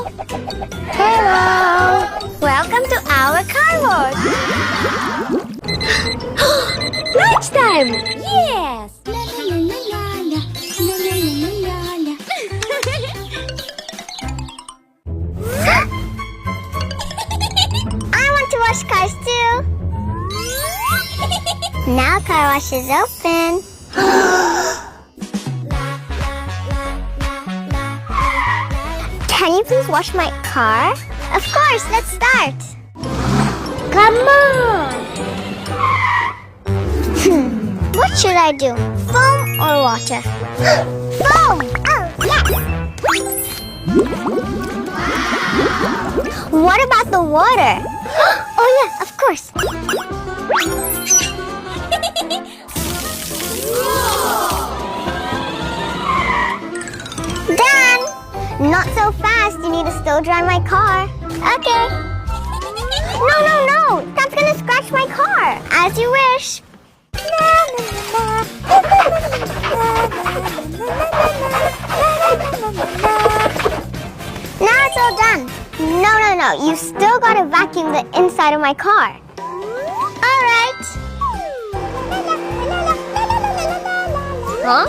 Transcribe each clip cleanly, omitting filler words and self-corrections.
Hello! Welcome to our car wash! Lunchtime! Yes! I want to wash cars too! Now car wash is open! Can you please wash my car? Of course, let's start. Come on. What should I do? Foam or water? Foam! Oh, yes! What about the water? Oh, yeah, of course. Done! Not so fast. You need to still dry my car. Okay. No. That's gonna scratch my car. As you wish. Now it's all done. No. You still gotta vacuum the inside of my car. All right. Huh?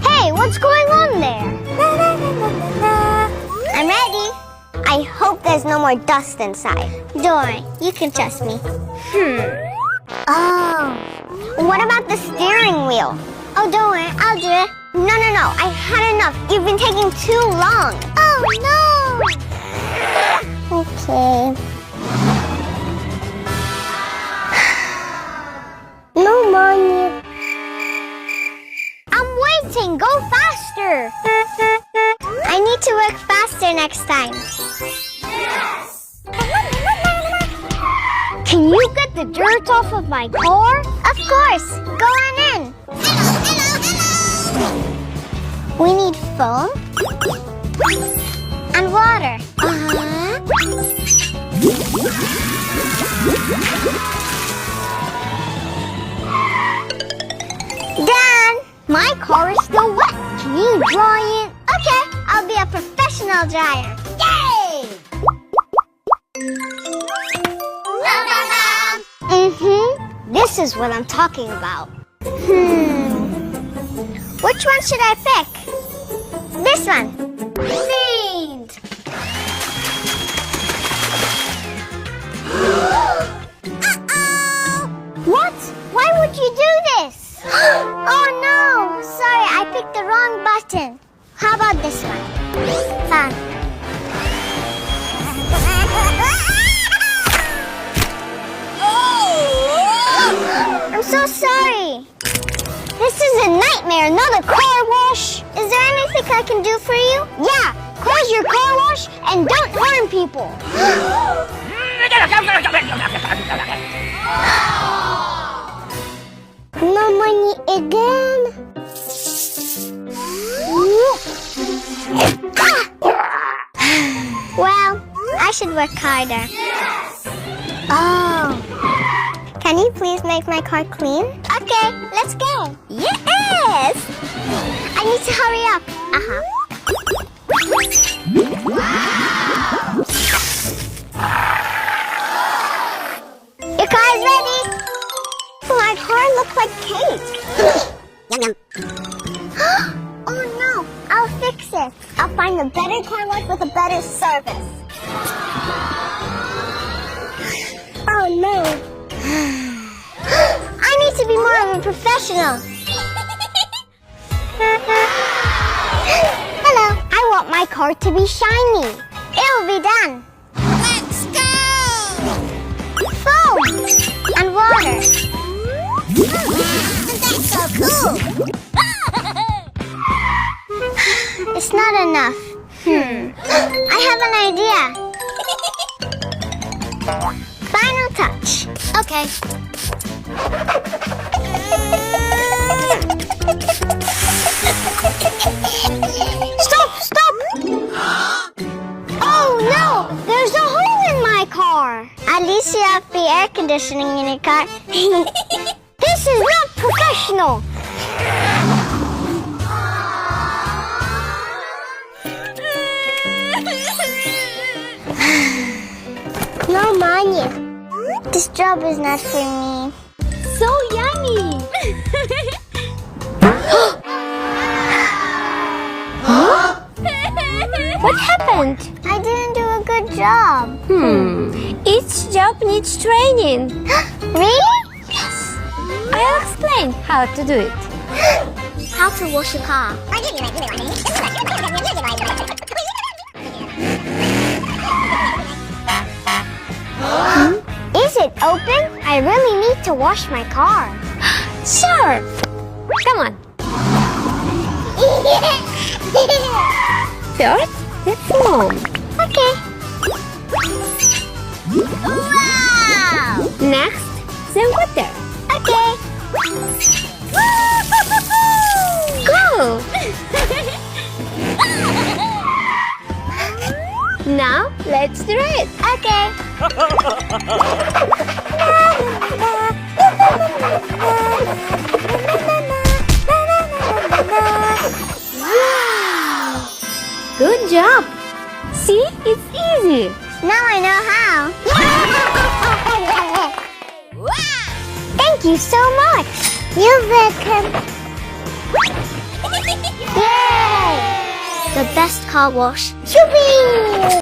Hey, what's going on there? I'm ready. I hope there's no more dust inside. Don't worry, you can trust me. Oh, what about the steering wheel? Oh, don't worry, I'll do it. No. I had enough. You've been taking too long. Oh, no. Okay. No money. I'm waiting. Go faster. I need to work faster next time. Yes. Can you get the dirt off of my car? Of course. Go on in. Hello. We need foam and water. Done! My car is still wet. Can you dry it? Okay, I'll be a professional dryer. Yay! This is what I'm talking about. Which one should I pick? This one. Cleaned. Uh-oh! What? Why would you do this? Oh no! Sorry, I picked the wrong button. How about this one? Fun. I'm so sorry. This is a nightmare, not a car wash. Is there anything I can do for you? Yeah, close your car wash and don't harm people. No money again? Well, I should work harder. Oh. Can you please make my car clean? Okay, let's go. Yes! I need to hurry up. Your car is ready. My car looks like cake. Yum yum. Oh no, I'll fix it. I'll find a better car wash with a better service. Oh no. I need to be more of a professional. Hello, I want my car to be shiny. It'll be done. Let's go! Foam and water. That's so cool. It's not enough. I have an idea. Final touch. Okay. Stop! Oh no! There's a hole in my car. At least you have the air conditioning in your car. This is not professional. No money. This job is not for me. So yummy! What happened? I didn't do a good job. Each job needs training. Really? Yes. I'll explain how to do it. How to wash a car. Is it open? I really need to wash my car. Sure. Come on. First, let's move. Okay. Wow! Next, the water. Okay. Go! Now, let's do it. Okay. Wow! Good job. See, it's easy. Now I know how. Thank you so much. You're welcome. Yay! The best car wash. Yippee!